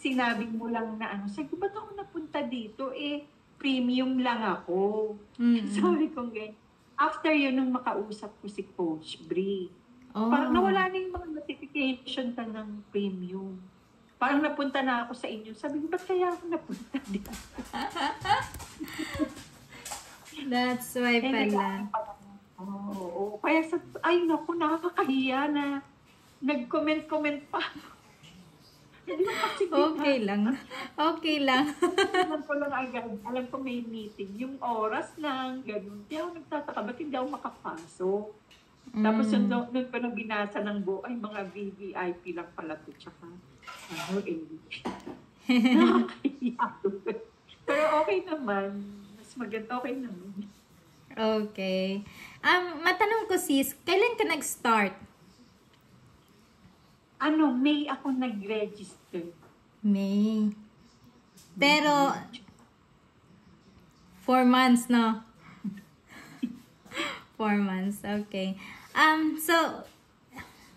sinabi mo lang na ano, sabi ko, ba't ako napunta dito? Premium lang ako. Sabi ko ganyan. After yun, nung makausap ko si Coach Brie, parang nawala na yung mga notification ka ng premium. Parang napunta na ako sa inyo. Sabi ko, ba't kaya ako napunta dito? That's why pala. Oo. Kaya ay naku, nakakahiya na nag-comment pa. Okay lang. Okay lang. Alam ko lang agad. Alam ko may meeting. Yung oras lang, ganun. Kaya ako nagtataka, ba't hindi ako makapasok? Tapos nung ko nang binasa ng buo, ay mga VVIP lang pala ito. Tsaka, nakakahiya. Pero okay naman. Mas maganda, okay naman. Okay. Matanong ko sis, kailan ka nag-start? May ako nag-register. May. Pero, 4 months, no? 4 months, okay. So,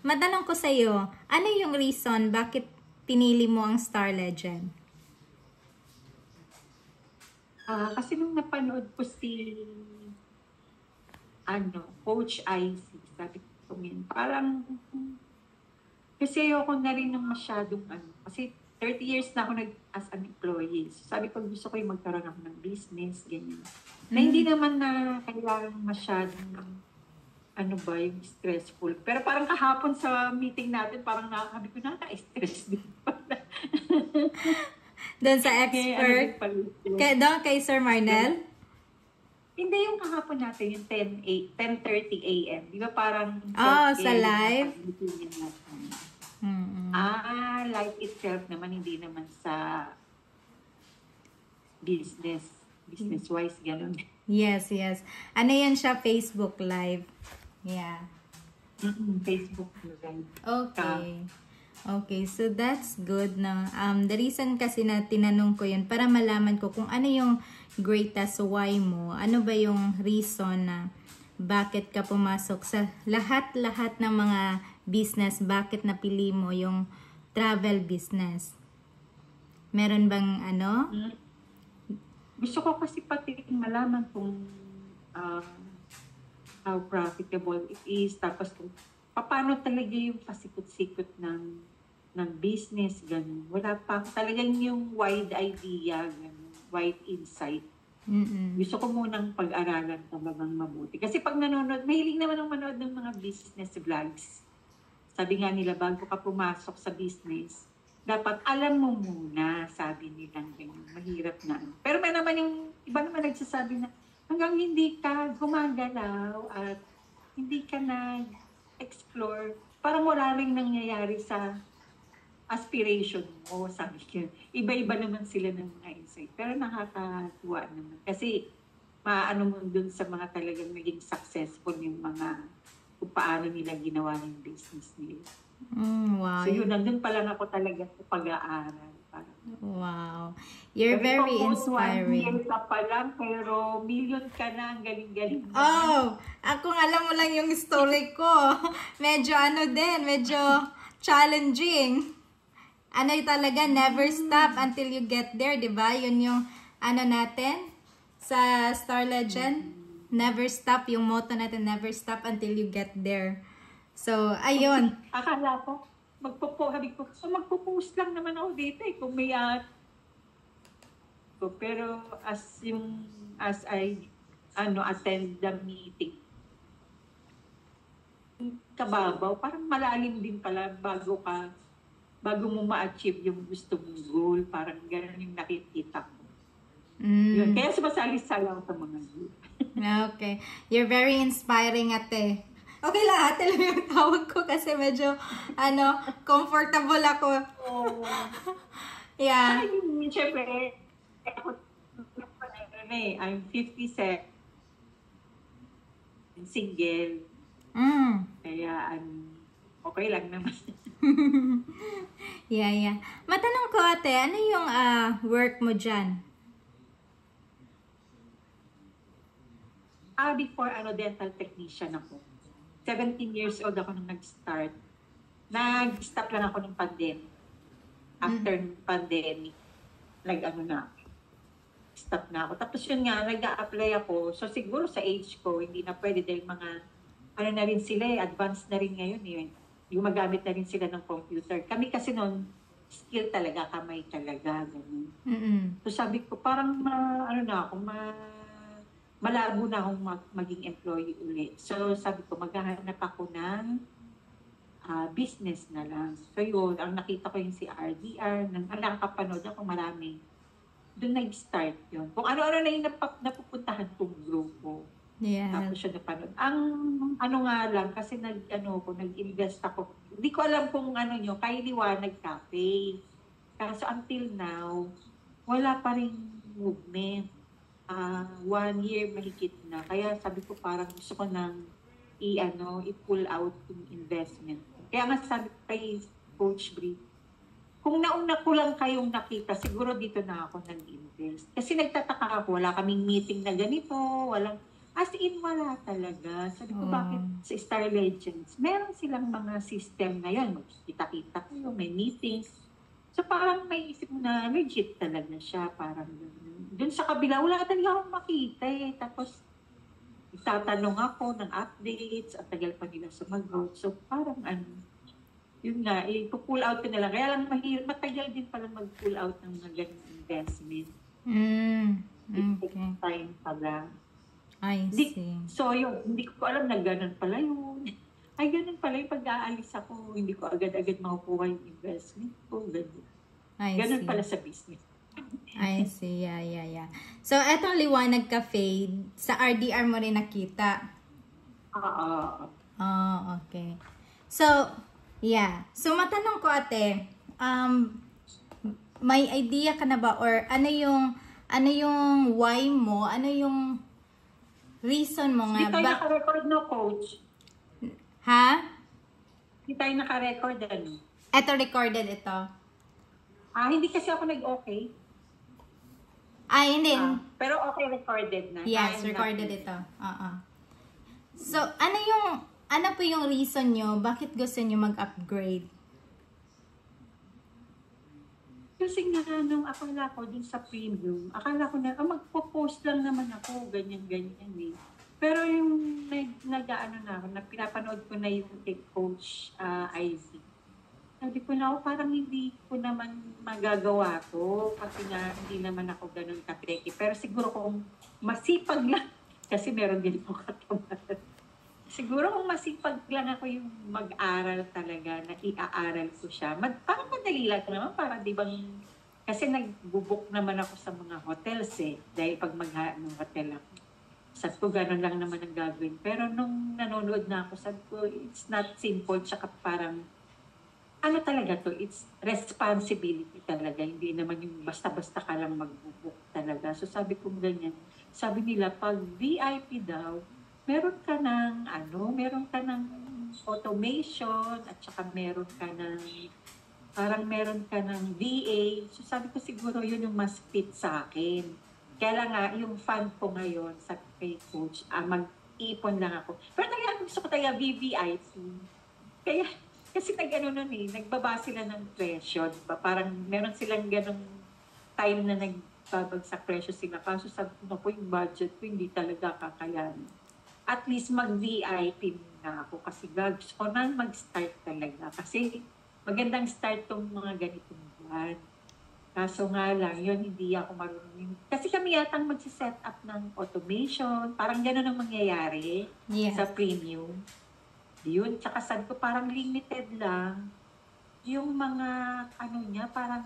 matanong ko sa'yo, ano yung reason bakit pinili mo ang Star Legend? Kasi nung napanood ko si Coach IC, sabi ko parang kasi ayoko na rin ng masyadong kasi 30 years na ako as an employee. So, sabi ko gusto ko yung magkaroon ako ng business, ganyan. Na hindi naman na kailangan masyadong yung stressful. Pero parang kahapon sa meeting natin, parang sabi ko stress din pala. Doon sa expert? Doon kay Sir Marnel? Hindi yung kahapon natin, yung 10:30 a.m. Di ba parang... sa live? Live itself naman, hindi naman sa business-wise, gano'n. Yes. Ano yan siya? Facebook Live. Yeah. Facebook Live. Okay, so that's good na. The reason kasi na tinanong ko yun, para malaman ko kung ano yung greatest why mo. Ano ba yung reason na bakit ka pumasok sa lahat-lahat ng mga business, bakit napili mo yung travel business? Meron bang Gusto ko kasi pati malaman kung how profitable it is, tapos kung paano talaga yung pasikot-sikot ng business, ganun. Wala pa talagang yung wide idea, ganun, wide insight. Gusto ko munang pag-aralan talagang mabuti. Kasi pag nanonood, mahilig naman ang manood ng mga business vlogs. Sabi nga nila, bago ka pumasok sa business, dapat alam mo muna, sabi nilang ganyan. Mahirap na. Pero may naman yung iba naman nagsasabi na hanggang hindi ka gumagalaw at hindi ka nag-explore, parang wala rin nangyayari sa aspiration mo, sabi ko. Iba-iba naman sila ng mga insight. Pero nakakatuwa naman. Kasi maano mo dun sa mga talagang naging successful yung mga kung paano nila ginawa yung business nila. Wow. So yun, nandun pa lang ako talaga sa pag-aaral. Wow. You're very inspiring. 1 year ka pa lang, pero million ka na, ang galing-galing. Ako alam mo lang yung story ko. Medyo medyo challenging. Talaga, never stop until you get there, di ba? Yun yung natin sa Star Legend. Never stop, yung motto natin, never stop until you get there. So, ayun. Akala ko, magpo-post lang naman ako dito kung may pero as I attend the meeting, kababaw, parang malalim din pala bago mo ma-achieve yung gusto mong goal, parang gano'n yung nakikita ko. Yun. Kaya sumasali-sali ako sa mga goal. Okay. You're very inspiring, ate. Okay lang, ate lang yung tawag ko kasi medyo, comfortable ako. Yeah. Siyempre, I'm 57. Single. Kaya, okay lang naman. Yeah. Matanong ko, ate, ano yung work mo dyan? Before, dental technician ako. 17 years old ako nung nag-start. Nag-stop lang ako ng pandemic. after pandemic, nag-ano na, stop na ako. Tapos yun nga, nag-a-apply ako. So siguro sa age ko, hindi na pwede dahil mga, ano na rin sila advanced na rin ngayon eh. Gumagamit na rin sila ng computer. Kami kasi noon, skill talaga, kamay talaga. Ganun. So sabi ko, parang ano na ako, malabo na akong maging employee ulit. So sabi ko, maghahanap ako ng business na lang. So yun, ang nakita ko yung si RDR, nakakapanood ako marami. Doon nag-start yun. Kung ano-ano na yung napupuntahan kong grupo. Yeah. Tapos siya napanood. Ang ano nga lang, kasi nag-invest ako. Hindi ko alam kung ano nyo, kay Liwanag Cafe. Kaso until now, wala pa rin movement. 1 year mahigit na. Kaya sabi ko parang gusto ko nang i-pull out yung investment. Kaya nga sabi ko kay Coach Brie, kung nauna ko lang kayong nakita, siguro dito na ako nag-invest. Kasi nagtataka ako, wala kaming meeting na ganito, as in wala talaga. Sabi ko, bakit sa Star Legends, meron silang mga system na yan, magkita-kita kayo, may meetings. So parang may isip mo na legit talaga siya, parang doon sa kabila, wala talaga akong makita eh. Tapos, tatanong ako ng updates, at tagal pa nila sumagot. So parang yun nga, i-pull out ko na lang. Kaya lang matagal din pala mag-pull out ng mga ganung investment. Okay. Time pala. I see. So yun, hindi ko alam na ganun pala yun. Ay, ganun pala yung pag-aalis ako. Hindi ko agad-agad makukuha yung investment ko. Ganun pala sa business. I see, yeah. So, etong Liwanag Cafe, sa RDR mo rin nakita? Oo. Oh, okay. So, yeah. So, matanong ko ate, may idea ka na ba or ano yung why mo, ano yung reason mo nga Hindi tayo naka-record no, Coach. Ha? Hindi tayo naka-record Eto recorded ito. Hindi kasi ako nag-okay. Hindi. Pero okay, recorded na. Yes, recorded ito. So, ano po yung reason nyo? Bakit gusto nyo mag-upgrade? Kasi nga, nung akala ko dun sa premium, akala ko na, magpo-post lang naman ako, ganyan-ganyan eh. Pero yung pinapanood ko na yung kay Coach Isaac. Sabi ko na, parang hindi ko naman magagawa to kasi nga hindi naman ako ganun kateki. Pero siguro kung masipag lang, kasi meron din po katawan. Siguro kung masipag lang ako yung mag-aral talaga, na i-aaral ko siya. Parang madali lang naman, para di bang, kasi nagbubuk naman ako sa mga hotels eh. Dahil pag mag-hotel ako. Sabi ko, ganun lang naman ang gagawin. Pero nung nanonood na ako, sabi ko, it's not simple, tsaka parang, ano talaga to, it's responsibility talaga. Hindi naman yung basta-basta ka lang mag-book talaga. So sabi ko ganyan, sabi nila, pag VIP daw, meron ka ng automation, at saka meron ka ng VA. So sabi ko siguro yun yung mas fit sa akin. Kaya lang nga, yung fund ko ngayon sa kay Coach, mag-ipon lang ako. Pero talaga gusto ko talaga VVIP. Kaya, kasi nagbaba sila ng presyo, diba? Parang meron silang ganong time na nagbabagsak presyo sila. Kaso sabi ko, yung budget ko hindi talaga kakayanin. At least mag-VIP na ako kasi gusto ko na mag-start talaga. Kasi magandang start tong mga ganitong buwan. Kaso nga lang, yun, hindi ako marunong. Kasi kami yatang magsiset up ng automation. Parang gano'n ang mangyayari sa premium. Yun, tsaka sabi ko parang limited lang. Yung mga, parang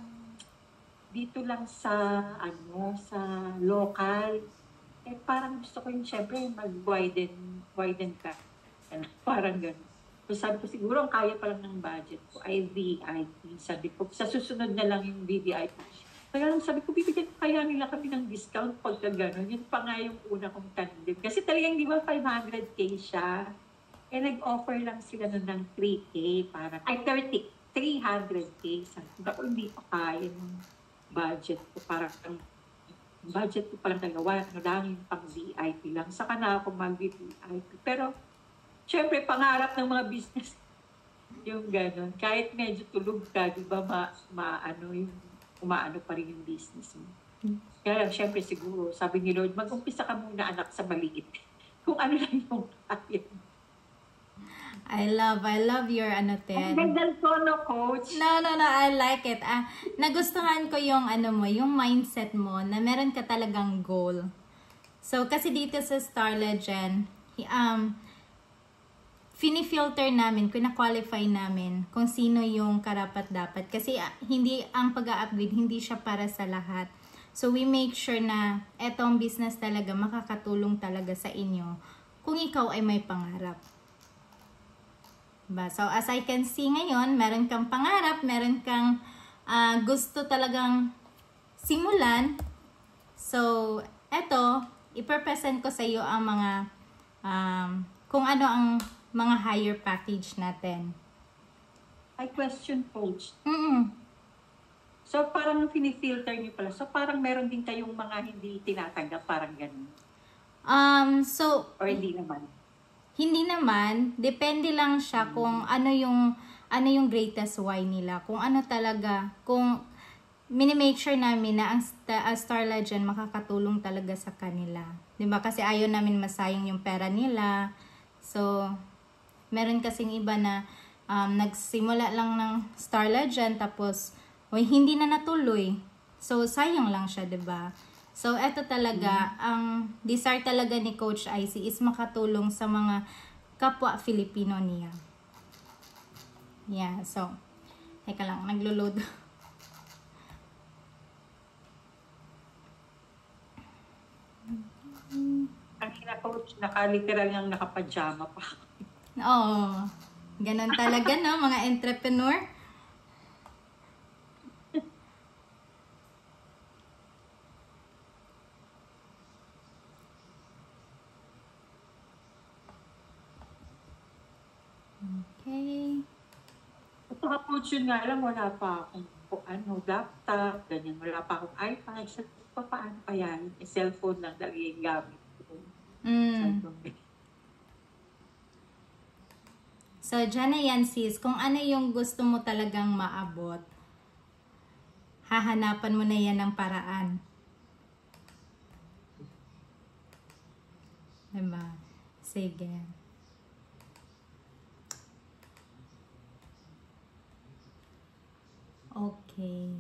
dito lang sa local. Parang gusto ko yung, syempre, mag-widen ka. Parang gano'n. So sabi ko, siguro ang kaya pa lang ng budget ko ay VIP. Sabi ko, sa susunod na lang yung VVIP. Kaya lang sabi ko, bibigyan kaya nila kami ng discount pagka gano'n. Yun pa nga yung una kong tanong. Kasi talagang di ba 500K siya? Nag-offer lang sila nun ng 3K, parang, 300K. Sabi ko, hindi ko kaya yung budget ko. Parang, budget ko palang dalawa, yung pang VIP lang. Saka na ako mag-VIP. Pero, syempre, pangarap ng mga business, Yung gano'n. Kahit medyo tulog ka, di ba, maano yung, umaano pa rin yung business mo. Kaya lang, syempre siguro, sabi ni Lord, mag-umpisa ka muna anak sa maliit. Kung ano lang yung kaya. I love your ano, Ang Ted. ganda tono, coach. No, I like it. Nagustuhan ko yung ano mo, yung mindset mo na meron ka talagang goal. So, kasi dito sa Star Legend, fini-filter namin, kina-qualify namin kung sino yung karapat-dapat. Kasi hindi, ang pag-upgrade, hindi siya para sa lahat. So, we make sure na etong business talaga makakatulong talaga sa inyo kung ikaw ay may pangarap. Diba? So, as I can see ngayon, meron kang pangarap, meron kang gusto talagang simulan. So, eto, ipepresent ko sa iyo ang mga, kung ano ang mga higher package natin. I question, coach. Mm-mm. So, parang finifilter niyo pala. So, parang meron din kayong mga hindi tinatanggap, parang ganun. So, Or hindi naman. hindi naman, depende lang siya kung ano yung greatest why nila. Kung ano talaga, kung mini-make sure namin na ang Star Legend makakatulong talaga sa kanila. 'Di ba? Kasi ayaw namin masayang yung pera nila. So, meron kasing iba na nagsimula lang ng Star Legend tapos hindi na natuloy. So, sayang lang siya, 'di ba? So, eto talaga, ang desire talaga ni Coach IC is makatulong sa mga kapwa Filipino niya. Yeah, so, teka lang, naglo-load. Ang coach, naka-literal yung nakapajama pa. Oo, ganun talaga, no, mga entrepreneur. Okay. Ito ka coach, yun nga lang, wala pa akong laptop, ganyan, wala pa akong iPad. So, paano kaya? Cellphone lang lagi yung gamit ko. So, dyan na yan, sis. Kung ano yung gusto mo talagang maabot, hahanapan mo na yan ng paraan. Diba? Sige. Okay.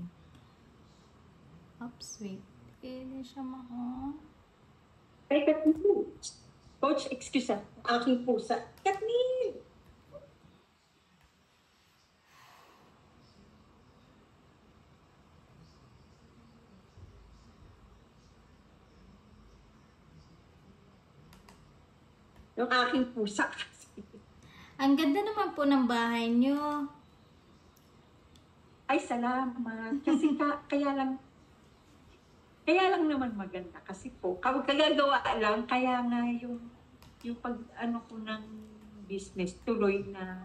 Oops, wait. Hindi siya Ay, Katnil. Coach, excuse ah. Aking pusa. Katnil! Yung aking pusa. Ang ganda naman po ng bahay nyo. Ay, salamat. Kasi kaya lang naman maganda. Kasi po, kagagawa lang, kaya nga yung pag ko ng business, tuloy na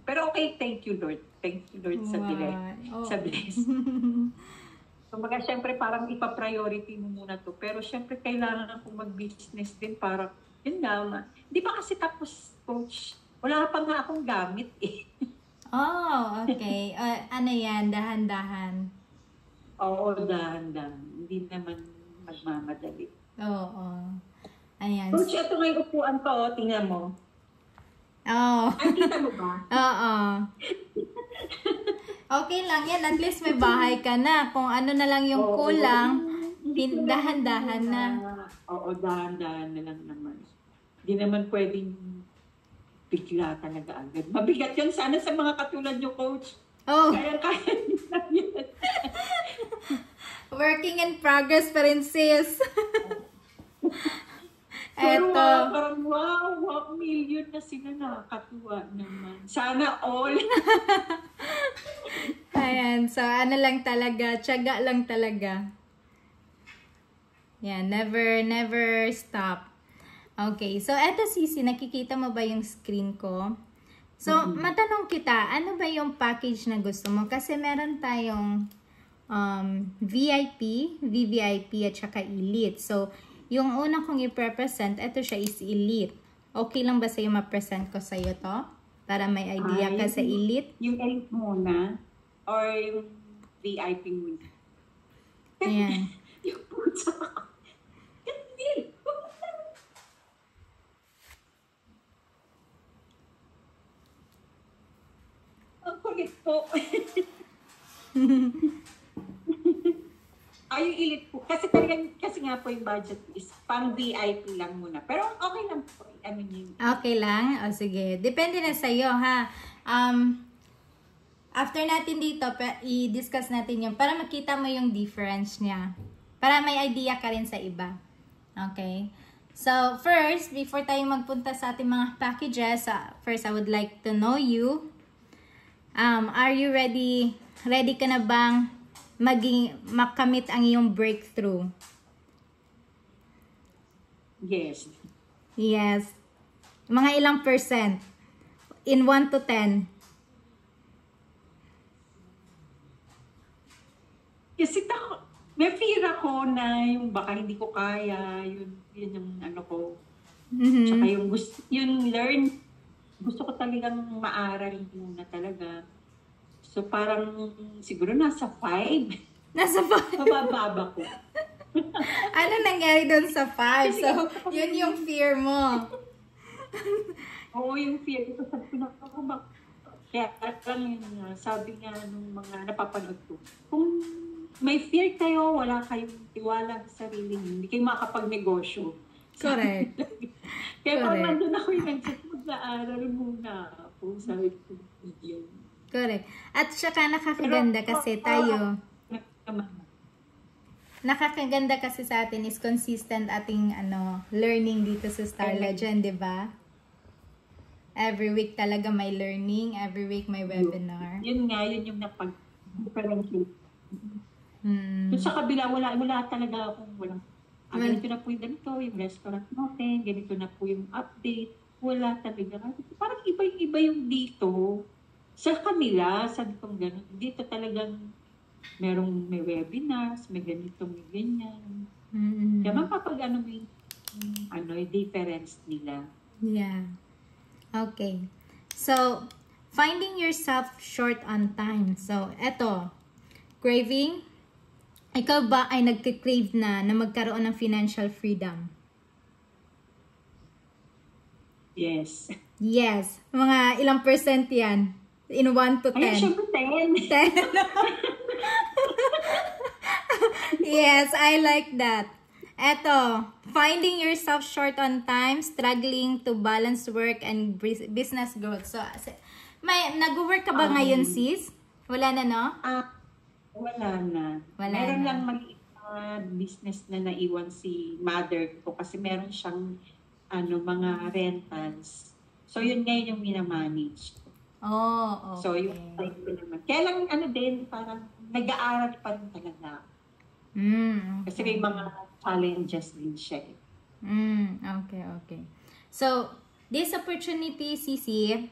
Pero okay, thank you Lord. Thank you Lord sa sa bless. Kumbaga, syempre parang ipa-priority mo muna to. Pero syempre kailangan akong mag-business din para, yun nga, di ba kasi tapos, coach, wala pa nga akong gamit eh. Oh, okay. Ano yan? Dahan-dahan. Oo, dahan-dahan. Hindi naman magmamadali. Oo. Ayan. Coach, ito nga yung upuan ko, tingnan mo. Oo. Ay, kita mo ba? Oo. Okay lang yan. At least may bahay ka na. Kung ano na lang yung kulang, dahan-dahan na. Oo, dahan-dahan na lang naman. Hindi naman pwedeng bigla talaga agad. Mabigat yun sana sa mga katulad nyo, coach. Oh. Kaya nila yan. Working in progress pa rin, sis. Pero Eto. parang wow, million na sila, nakakatuwa naman. Sana all. Ayan, so ano lang talaga, tiyaga lang talaga. Yan, never stop. Okay, so eto Sisi, nakikita mo ba yung screen ko? So, matanong kita, ano ba yung package na gusto mo? Kasi meron tayong VIP, VVIP at saka Elite. So, yung una kong i-present, ito siya is Elite. Okay lang ba sa'yo ma-present ko sa'yo to? Para may idea ka sa elite. Yung elite muna or yung VIP muna. Ayan. Yung pusa ako. Hindi. Ang kulit po. Ay, yung elite po. Kasi nga po yung budget is pang VIP lang muna. Pero okay lang po. Ano yun? Okay lang? O sige. Depende na sa'yo, ha? After natin dito, i-discuss natin yung para makita mo yung difference niya. Para may idea ka rin sa iba. Okay? So, first, before tayo magpunta sa ating mga packages, first, I would like to know you. Are you ready? Ready ka na bang makamit ang iyong breakthrough? Yes. Yes. Mga ilang percent? In 1 to 10? Kasi may fear ako na yung baka hindi ko kaya, yun yung ano ko. Mm-hmm. Tsaka yung learn, gusto ko talagang maaral muna talaga. So parang siguro nasa 5. Nasa 5? Mabababa ko. Ano nangyari doon sa 5? So, yun yung fear mo. Oo, yung fear ko. Sabi ko na ako kaya lang yun, sabi nga nung mga napapanood ko, kung may fear kayo, wala kayong tiwala sa sarili niyo, hindi kayo makakapag-negosyo. Correct. Kaya pag nandun ako yung mag-aaral muna ako, sabi ko, yun. Correct. At saka nakakaganda kasi tayo. Nakakaganda kasi sa atin is consistent ating learning dito sa Star Legend, di ba? Every week talaga may learning, every week may webinar. Yun nga, yun yung napag-differentiate. Kung sa kabila, wala talaga akong ganito na po yung ganito, yung restaurant natin, ganito na po yung update. Wala talaga. Parang iba yung dito. Sa kanila, sabi kong gano'n, dito talagang may webinars, may ganito, may ganyan. Kaya mapapag-ano mo yung difference nila. Yeah. Okay. So, finding yourself short on time. So, eto, craving. Ikaw ba ay nagka-crave na magkaroon ng financial freedom? Yes. Yes. Mga ilang percent yan? In 1 to 10? Ay, syempre 10. 10. Yes, I like that. Eto, finding yourself short on time, struggling to balance work and business growth. So, nag-work ka ba ngayon, sis? Wala na, no? Wala na. Meron lang maliit na business na naiwan si mother ko kasi meron siyang mga rentals. So, yun ngayon yung minamanage. Oh, okay. So, yung type ko naman. Kaya lang, parang nag-aaral pa rin talaga. Okay. Kasi may mga challenges din siya. Okay. So, this opportunity, Cici,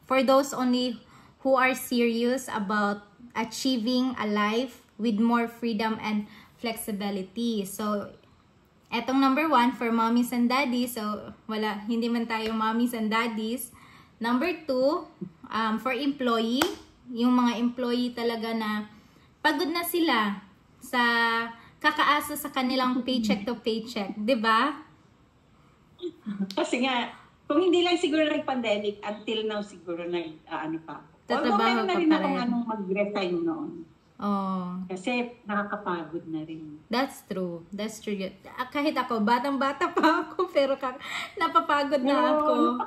for those only who are serious about achieving a life with more freedom and flexibility. So, etong number 1 for mommies and daddies. So, hindi man tayo mommies and daddies. Number 2, for employee, yung mga employee talaga na pagod na sila sa kakaasa sa kanilang paycheck to paycheck, 'di ba? Kasi nga, kung hindi lang siguro nag-pandemic, until now siguro pa. Tatrabaho na ka rin pa akong rin. mag-resign noon. Oh. Kasi nakakapagod na rin. That's true. Kahit ako, batang-bata pa ako, pero napapagod na ako.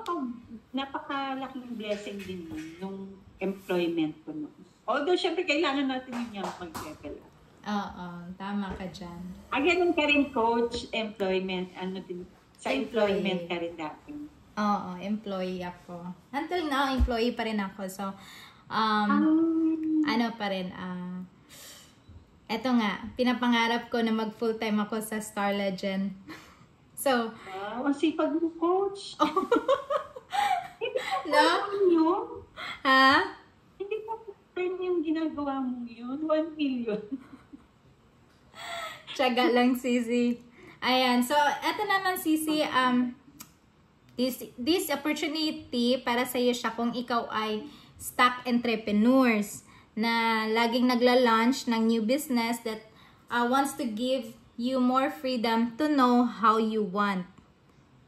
Napakalaking blessing din nung employment ko noon. Although, syempre, kailangan natin yung mag-level up. Oo, tama ka dyan. Ganun ka rin, coach, employment, sa employment Employee. ka rin dati. Oo, employee ako. Until now, employee pa rin ako. So, pa rin, eto nga, pinapangarap ko na mag full-time ako sa Star Legend. So, wow, ang sipag mo, coach. no? Ha? Hindi pa full-time yung ginagawa mo yun. 1 million. Tiyaga lang, Sisi. Ayan. So, eto naman, Sisi, This opportunity para sa iyo siya kung ikaw ay stock entrepreneurs na laging nagla-launch ng new business that wants to give you more freedom to know how you want.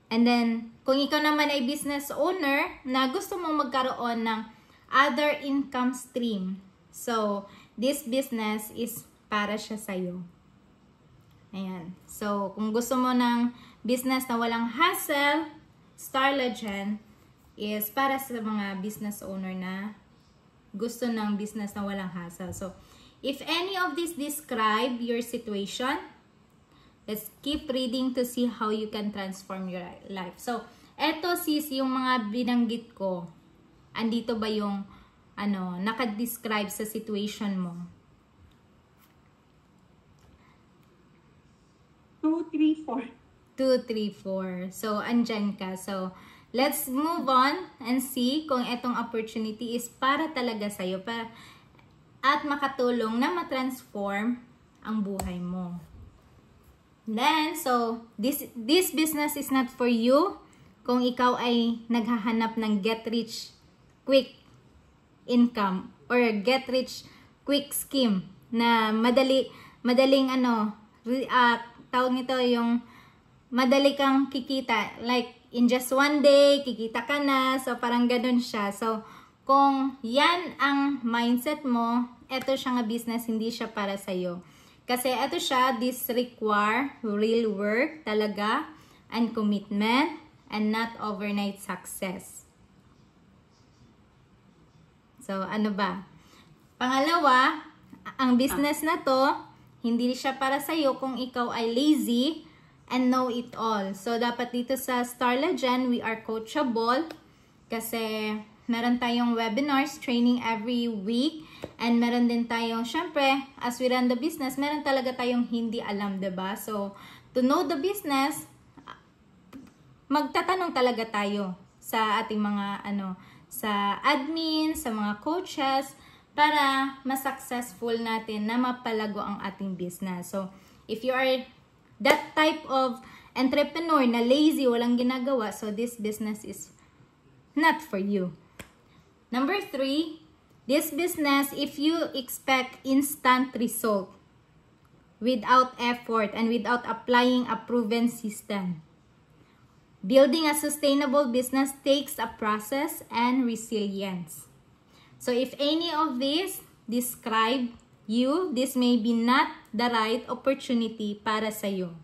And then, kung ikaw naman ay business owner na gusto mong magkaroon ng other income stream. So, this business is para siya sa'yo. Ayan. So, kung gusto mo ng business na walang hassle, Star Legend is para sa mga business owner na gusto ng business na walang hassle. So, if any of this describe your situation, let's keep reading to see how you can transform your life. So, eto sis, yung mga binanggit ko, andito ba yung naka-describe sa situation mo? 2, 3, 4. 2, 3, 4. So, andyan ka. So, let's move on and see kung etong opportunity is para talaga sa'yo at makatulong na matransform ang buhay mo. Then, so, this business is not for you kung ikaw ay naghahanap ng get rich quick income or get rich quick scheme na madaling tawag nito yung madali kang kikita. Like, in just one day, kikita ka na. So, parang ganun siya. So, kung yan ang mindset mo, eto siya nga business, hindi siya para sa'yo. Kasi eto siya, this require real work talaga and commitment and not overnight success. So, ano ba? Pangalawa, ang business na to, hindi siya para sa'yo kung ikaw ay lazy and know it all. So, dapat dito sa Star Legend, we are coachable kasi meron tayong webinars, training every week, and meron din tayong, syempre, as we run the business, meron talaga tayong hindi alam, diba? So, to know the business, magtatanong talaga tayo sa ating mga, sa admin, sa mga coaches, para mas-successful natin na mapalago ang ating business. So, if you are that type of entrepreneur na lazy, walang ginagawa, so this business is not for you. Number 3, this business, if you expect instant result without effort and without applying a proven system, building a sustainable business takes a process and resilience. So if any of this describe you, this may be not the right opportunity para sa'yo.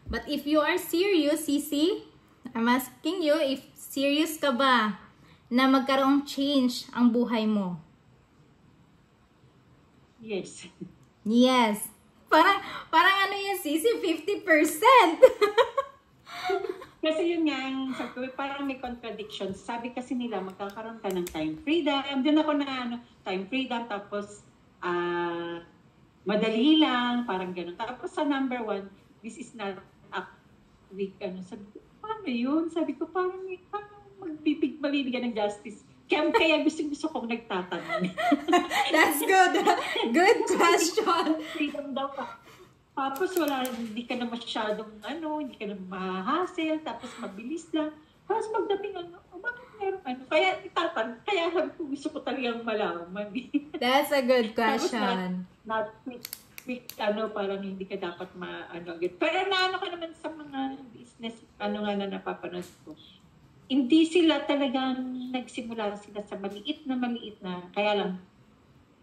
But if you are serious, Sisi, I'm asking you if serious ka ba na magkaroong change ang buhay mo? Yes. Yes. Parang ano yan, Sisi, 50%. Kasi yun nga, sabi ko, parang may contradiction. Sabi kasi nila, magkakaroon ka ng time freedom. Doon ako na time freedom, tapos madali lang, parang gano'n. Tapos sa number 1, this is not a week, sabi ko, paano yun? Sabi ko, parang mabibigyan ng justice. Kaya gusto kong nagtatanong. That's good. Good question. Freedom daw pa. Tapos hindi ka na masyadong hindi ka na ma-hassle, tapos mabilis lang. Tapos pagdating bakit meron kaya gusto ko talagang malaman. That's a good question. Tapos not quick, parang hindi ka dapat agad. Pero ka naman sa mga business, nga na napapanood ko. Hindi sila talagang nagsimula sila sa maliit na, kaya lang,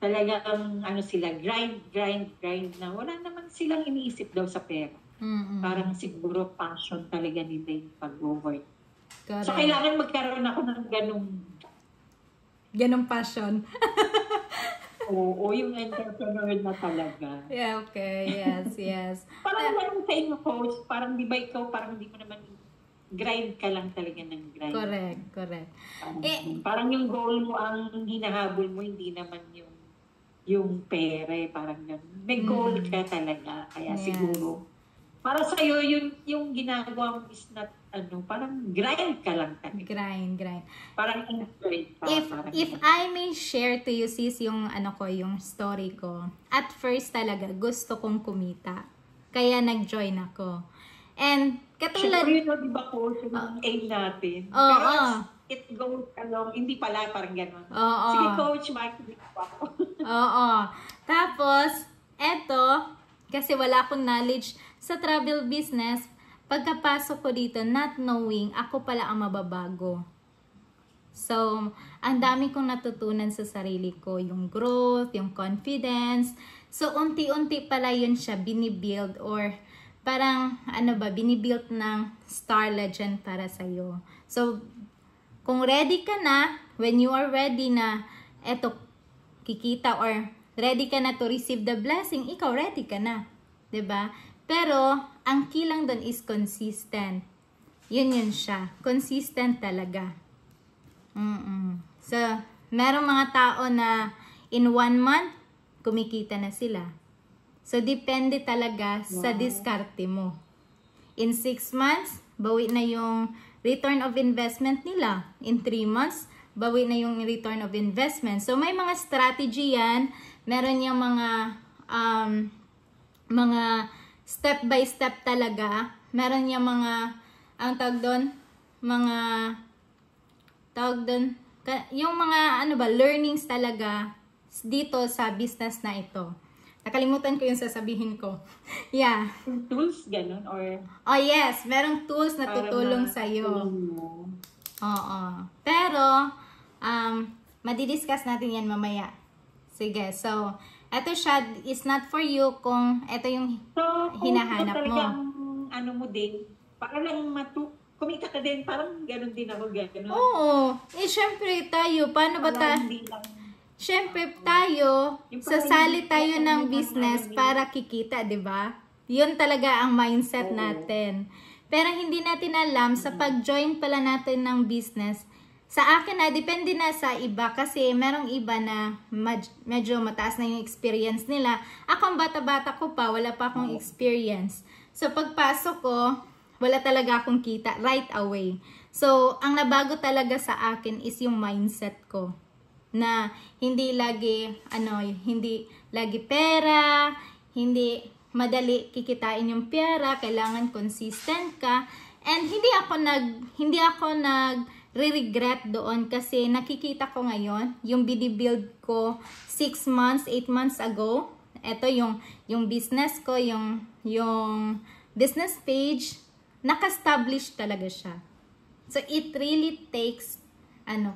talagang sila, grind na. Wala naman silang iniisip daw sa pera. Mm-mm. Parang siguro passion talaga nila yung pag-work. Correct. So, kailangan magkaroon ako ng ganong passion. Oo, yung entrepreneur na talaga. Yeah, okay. Yes. Parang ganun sa inyo, coach. Parang di ba ikaw, parang hindi mo naman grind ka lang talaga ng grind. Correct. Parang yung goal mo, ang hinahabol mo, hindi naman yung pera, parang gano'n. May goal ka talaga. Kaya siguro, para sa'yo, yung ginagawa mo is not, parang grind ka lang talaga. Grind. Parang enjoy ka. If I may share to you, sis, yung yung story ko. At first talaga, gusto kong kumita. Kaya nag-join ako. And katulad, Siyempre, yun, di ba po, yung aim natin. Oo, Pero oo. as it goes along, hindi pala, parang gano'n. Oo. Sige, Coach Mike, hindi ko ako. Oo. Tapos, eto, kasi wala akong knowledge sa travel business, pagkapasok ko dito, not knowing, ako pala ang mababago. So, ang dami kong natutunan sa sarili ko, yung growth, yung confidence. So, unti-unti pala yun siya binibuild or parang, binibuild ng star legend para sa'yo. So, kung ready ka na, when you are ready na, eto, kikita or ready ka na to receive the blessing, ikaw ready ka na. 'Di ba? Pero, ang key lang doon is consistent. Yun siya. Consistent talaga. So, merong mga tao na in 1 month, kumikita na sila. So, depende talaga sa diskarte mo. In 6 months, bawi na yung return of investment nila. In 3 months, bawi na yung return of investment. So, may mga strategy yan. Meron yung mga step by step talaga. Meron yung mga, ang tawag doon, yung mga, learnings talaga dito sa business na ito. Nakalimutan ko yung sasabihin ko. Yeah. Tools, gano'n? Or Oh, yes. Merong tools na tutulong sa'yo. Oo. Pero, madidiscuss natin yan mamaya. Sige. So, eto siya is not for you kung eto yung hinahanap mo. Ano mo din, para lang kumita ka din, parang gano'n din ako, gano'n. Oo. Syempre tayo, paano ba Syempre tayo, sasali tayo ng business para kikita, di ba? Yun talaga ang mindset natin. Pero hindi natin alam, sa pag-join pala natin ng business, sa akin depende na sa iba kasi merong iba na medyo mataas na yung experience nila. Ako ang bata-bata ko pa, wala pa akong experience. So pagpasok ko, wala talaga akong kita right away. So ang nabago talaga sa akin is yung mindset ko. Na hindi lagi pera, hindi madali kikitain yung pera, kailangan consistent ka. And hindi ako nag-regret doon kasi nakikita ko ngayon yung binibuild ko 6 months, 8 months ago. Ito yung business ko, yung business page, naka-establish talaga siya. So it really takes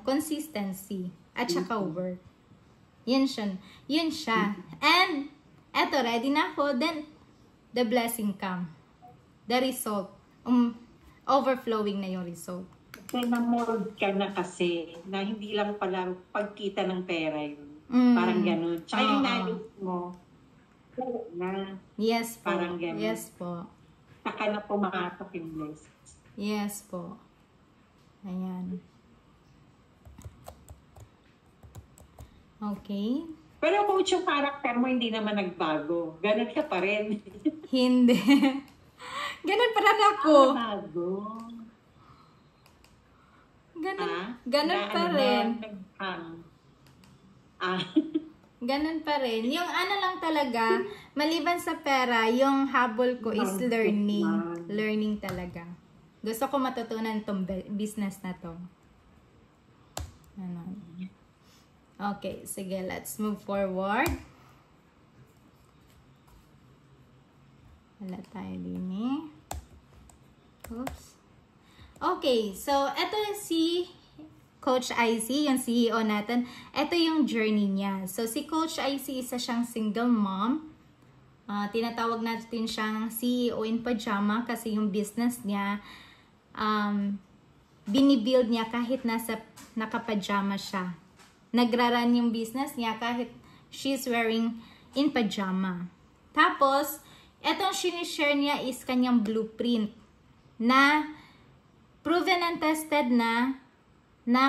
consistency at saka work. Yun siya. And eto, ready na ako, then the blessing come. The result. Overflowing na yung result. Kasi na-mold ka na kasi, na hindi lang pala pagkita ng pera yun. Parang gano'n. Tsaka yung knowledge mo, na. Yes po. Parang gano'n. Yes po. Saka na pumatok yung blessings. Yes po. Ayan. Okay. Pero coach, yung character mo hindi naman nagbago. Ganun ka pa rin. Hindi. Ganun pa rin ako. Bago. Ganun pa rin. Ganun pa rin. Yung lang talaga, maliban sa pera, yung habol ko is learning. Learning talaga. Gusto ko matutunan tong business na to. Okay, sige, let's move forward. Wala tayo din Oops. Okay, so ito si Coach IC, yung CEO natin. Ito yung journey niya. So si Coach IC, isa siyang single mom. Tinatawag natin siyang CEO in pajama kasi yung business niya, binibuild niya kahit nakapajama siya. Nagraran yung business niya kahit she's wearing in pajama. Tapos, etong sinishare niya is kanyang blueprint na proven and tested na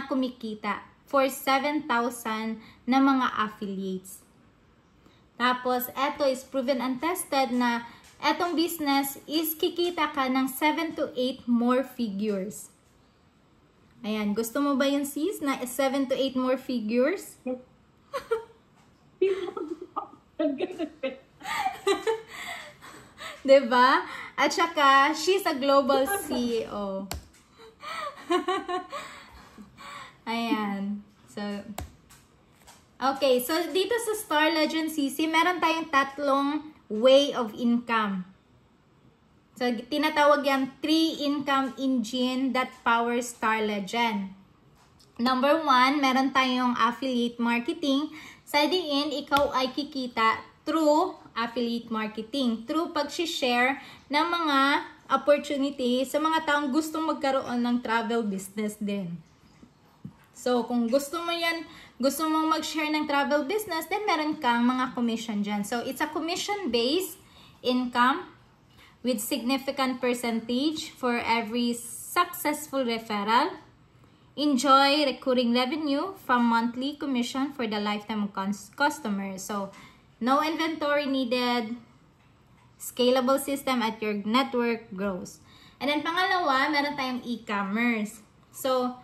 kumikita for 7,000 na mga affiliates. Tapos, eto is proven and tested na etong business is kikita ka ng 7 to 8 more figures. Ayan, gusto mo ba yung sis na 7 to 8 more figures? Diba? At saka, she's a global CEO. Ayan. So, okay. So, dito sa Star Legend CC, meron tayong tatlong way of income. So, tinatawag yan 3 income engine that powers Star Legend. Number 1, meron tayong affiliate marketing. Sa diin, ikaw ay kikita through affiliate marketing. Through pag-share ng mga opportunity sa mga taong gustong magkaroon ng travel business din. So, kung gusto mo yan, gusto mong mag-share ng travel business, then meron kang mga commission dyan. So, it's a commission-based income with significant percentage for every successful referral. Enjoy recurring revenue from monthly commission for the lifetime of customers. So, no inventory needed. Scalable system at your network grows. And then, pangalawa, meron tayong e-commerce. So,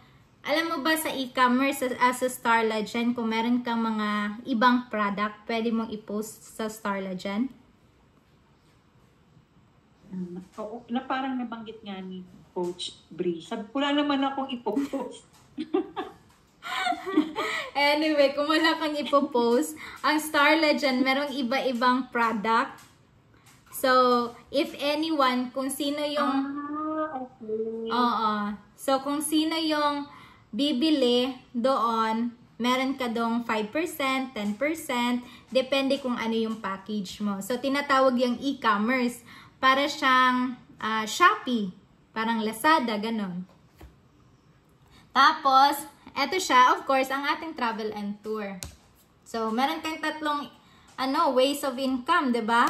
alam mo ba sa e-commerce as a Star Legend, kung meron kang mga ibang product, pwede mong i-post sa Star Legend? Oo, na parang nabanggit nga ni Coach Bree. Sabi, wala naman akong ipopost. Anyway, kung wala kang ipopost, ang Star Legend, merong iba-ibang product. So, if anyone, kung sino yung... Okay. Oo. So, kung sino yung bibili doon, meron ka dong 5%, 10%, depende kung ano yung package mo. So, tinatawag yung e-commerce. Para siyang Shopee, parang Lazada, ganon. Tapos, eto siya, of course, ang ating travel and tour. So, meron kang tatlong ways of income, 'di ba?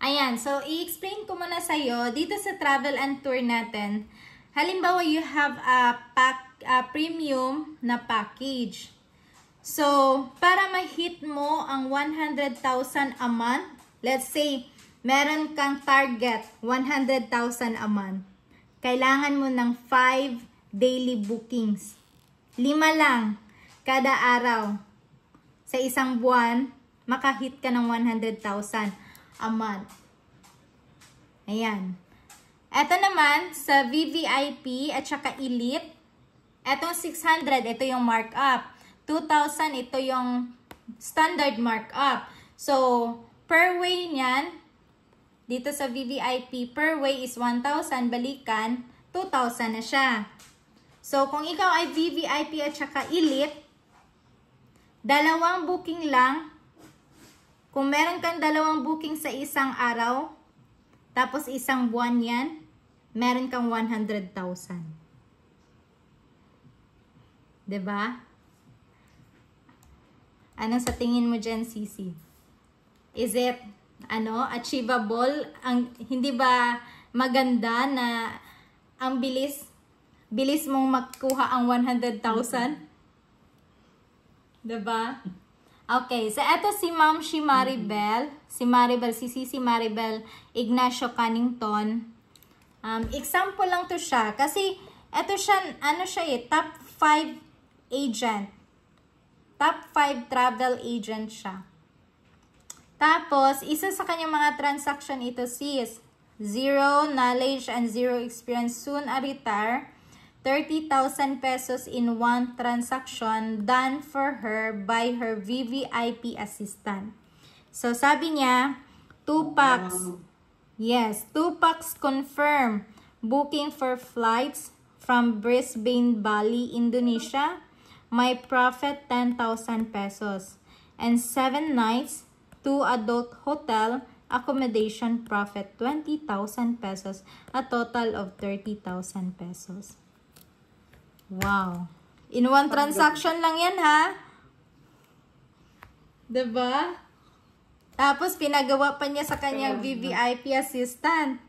Ayan, so i-explain ko muna sa'yo, dito sa travel and tour natin, halimbawa you have a premium na package. So, para ma-hit mo ang 100,000 a month, let's say, meron kang target 100,000 a month, kailangan mo ng 5 daily bookings. 5 lang kada araw. Sa isang buwan, makahit ka ng 100,000 a month. Ayan. Ito naman, sa VVIP at saka Elite, etong 600, ito yung markup. 2,000, ito yung standard markup. So, per way niyan, dito sa VVIP, per way is 1,000, balikan, 2,000 na siya. So, kung ikaw ay VVIP at saka Elite, 2 booking lang. Kung meron kang 2 booking sa isang araw, tapos isang buwan yan, meron kang 100,000. Diba? Anong sa tingin mo dyan, Sisi? Is it, achievable? Hindi ba maganda na ang bilis mong makuha ang 100,000? Diba? Okay, so eto si Ma'am si Maribel, si Sisi Maribel Ignacio Cannington. Example lang to siya kasi eto siya, top 5 agent. Top 5 travel agent siya. Tapos, isa sa kanyang mga transaction ito sis, 0 knowledge and 0 experience, soon a retire. 30,000 pesos in one transaction done for her by her VVIP assistant. So, sabi niya, 2 packs. Yes, 2 packs confirm. Booking for flights from Brisbane, Bali, Indonesia. My profit, 10,000 pesos. And 7 nights, 2 adult hotel accommodation profit, 20,000 pesos. A total of 30,000 pesos. Wow. In one transaction lang yan, ha? Diba? Tapos, pinagawa pa niya sa kanyang VVIP assistant.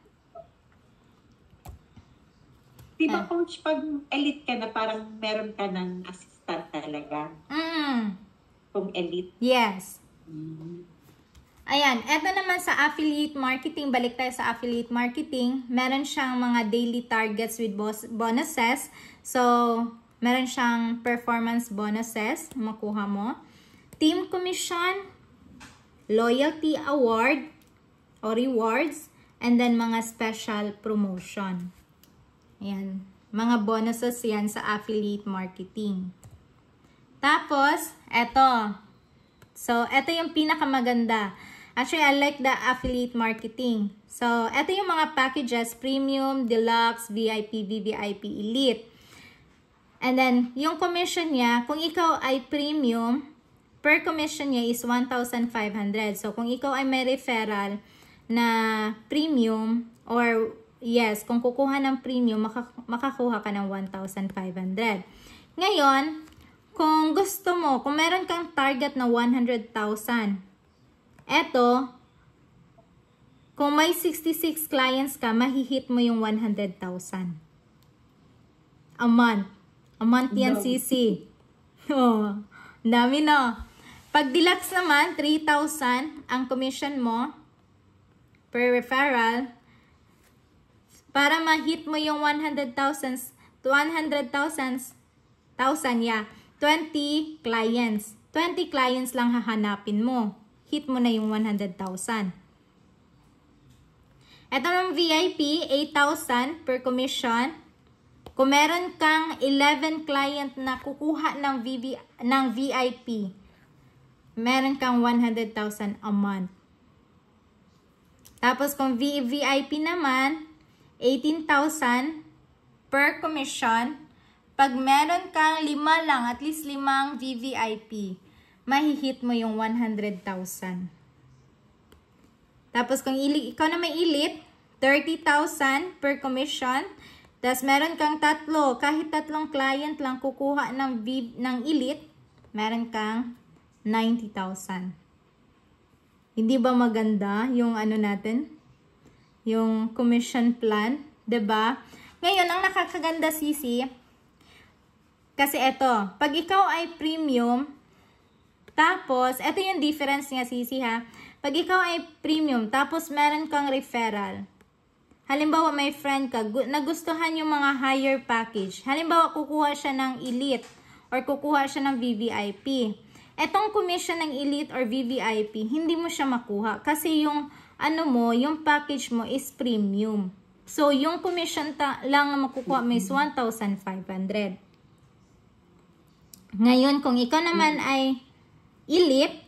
Diba, Coach, pag elite ka na, parang meron ka ng assistant talaga? Kung elite? Yes. Ayan, eto naman sa affiliate marketing, balik tayo sa affiliate marketing, meron siyang mga daily targets with bonuses. So, meron siyang performance bonuses, makuha mo. Team commission, loyalty award o rewards, and then mga special promotion. Ayan. Mga bonuses yan sa affiliate marketing. Tapos, eto. So, eto yung pinakamaganda. Actually, I like the affiliate marketing. So, eto yung mga packages, premium, deluxe, VIP, VVIP, elite. And then, yung commission niya, kung ikaw ay premium, per commission niya is 1,500. So, kung ikaw ay may referral na premium, or yes, kung kukuha ng premium, makakuha ka ng 1,500. Ngayon, kung gusto mo, kung meron kang target na 100,000, eto, kung may 66 clients ka, mahihit mo yung 100,000. A month. A month yan, CC. Oh, dami no. Pag deluxe naman, 3,000 ang commission mo per referral. Para ma-hit mo yung 100,000, 20 clients. 20 clients lang hahanapin mo. Hit mo na yung 100,000. Ito ng VIP, 8,000 per commission. Kung meron kang 11 client na kukuha ng VIP, meron kang 100,000 a month. Tapos kung VIP naman, 18,000 per commission. Pag meron kang 5 lang, at least 5 VVIP, mahihit mo yung 100,000. Tapos kung ikaw na may elite, 30,000 per commission. Tapos meron kang kahit 3 client lang kukuha ng elite, meron kang 90,000. Hindi ba maganda yung ano natin? Yung commission plan, 'di ba? Ngayon, ang nakakaganda, CC, kasi eto, pag ikaw ay premium, tapos, eto yung difference niya, CC, ha? Pag ikaw ay premium, tapos meron kang referral, halimbawa, may friend ka, nagustuhan yung mga higher package. Halimbawa, kukuha siya ng elite or kukuha siya ng VVIP. Etong commission ng elite or VVIP, hindi mo siya makuha kasi yung yung package mo is premium. So, yung commission lang na makukuha mo is 1,500. Ngayon, kung ikaw naman ay elite,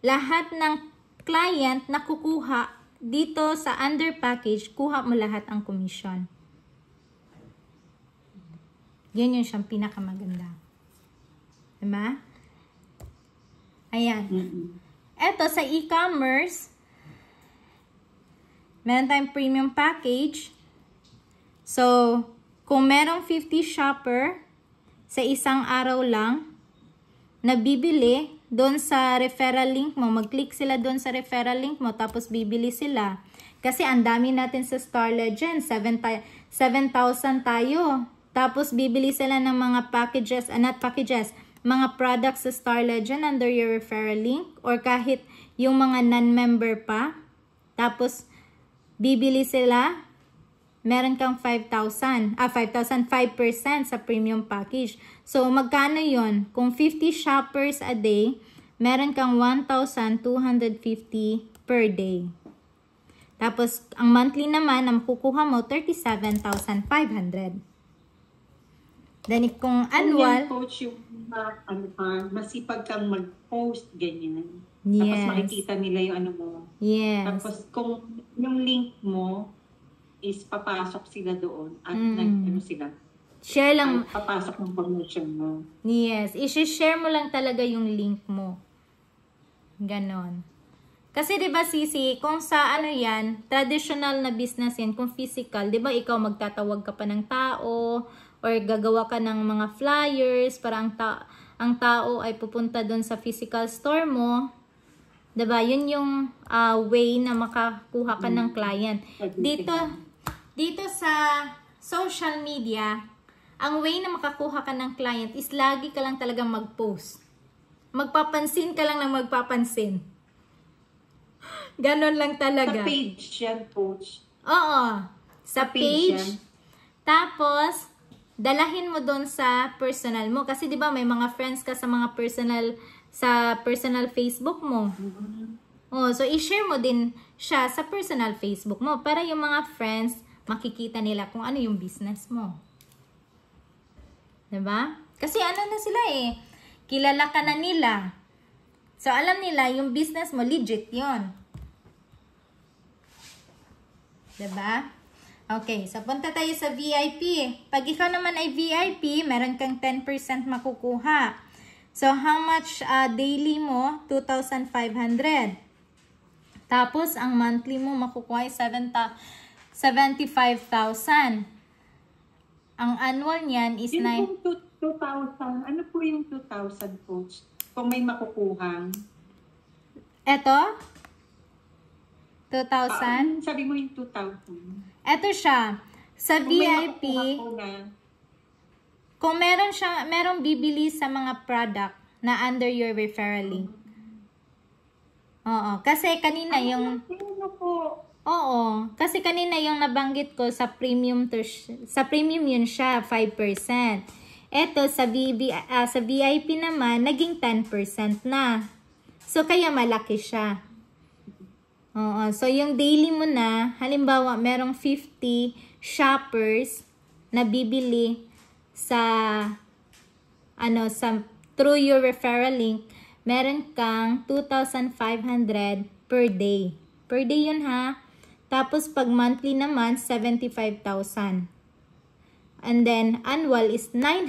lahat ng client na kukuha dito sa under package, kuha mo lahat ang commission. Yan yung siyang pinakamaganda. Diba? Ayan. Eto, sa e-commerce, meron tayong premium package. So, kung merong 50 shopper sa isang araw lang na bibili doon sa referral link mo, mag-click sila doon sa referral link mo, tapos bibili sila. Kasi ang dami natin sa Star Legend, 7,000 tayo. Tapos bibili sila ng mga packages, mga products sa Star Legend under your referral link, or kahit yung mga non-member pa. Tapos, bibili sila, meron kang 5% sa premium package. So, magkano yon? Kung 50 shoppers a day, meron kang 1,250 per day. Tapos, ang monthly naman, ang kukuha mo, 37,500. Then, kung annual... Yan, coach, yung masipag kang mag-post, ganyan. Yes. Tapos makikita nila yung mo. Yes. Tapos kung yung link mo is papasok sila doon at sila. Share lang. Papasok ng promotion mo. Yes. I-share mo lang talaga yung link mo. Ganon. Kasi 'di ba, Sisi, kung sa yan, traditional na business yan, kung physical, 'di ba ikaw magtatawag ka pa ng tao or gagawa ka ng mga flyers para ang tao ay pupunta doon sa physical store mo. 'Di ba? Yun yung way na makakuha ka ng client. Dito sa social media, ang way na makakuha ka ng client is lagi ka lang talagang mag-post. Magpapansin ka lang ng magpapansin. Ganon lang talaga. Sa page yan, coach. Oo. Sa page. Yan. Tapos, dalahin mo doon sa personal mo. Kasi 'di ba may mga friends ka sa mga personal Facebook mo. Oh, so i-share mo din siya sa personal Facebook mo para yung mga friends makikita nila kung ano yung business mo. 'Di ba? Kasi ano na sila eh, kilala ka na nila. So alam nila yung business mo legit 'yon. 'Di ba? Okay, so punta tayo sa VIP. Pag ikaw naman ay VIP, meron kang 10% makukuha. So how much daily mo? 2,500. Tapos, ang monthly mo makukuha ay 75,000. Ang annual niyan is Yung 2,000, ano po yung 2,000, coach? Kung may makukuhang. Eto? 2,000? Sabi mo yung 2,000. Eto siya. Sa Kung may VIP, makukuha po na, kung merong bibili sa mga product na under your referral link. Oo. Kasi kanina yung... ano po? Oo. Kasi kanina yung nabanggit ko sa premium yun siya, 5%. Eto, sa VIP naman, naging 10% na. So, kaya malaki siya. Oo. So, yung daily mo na, halimbawa, merong 50 shoppers na bibili through your referral link, meron kang 2,500 per day. Per day yun ha. Tapos pag monthly naman, 75,000. And then annual is 900.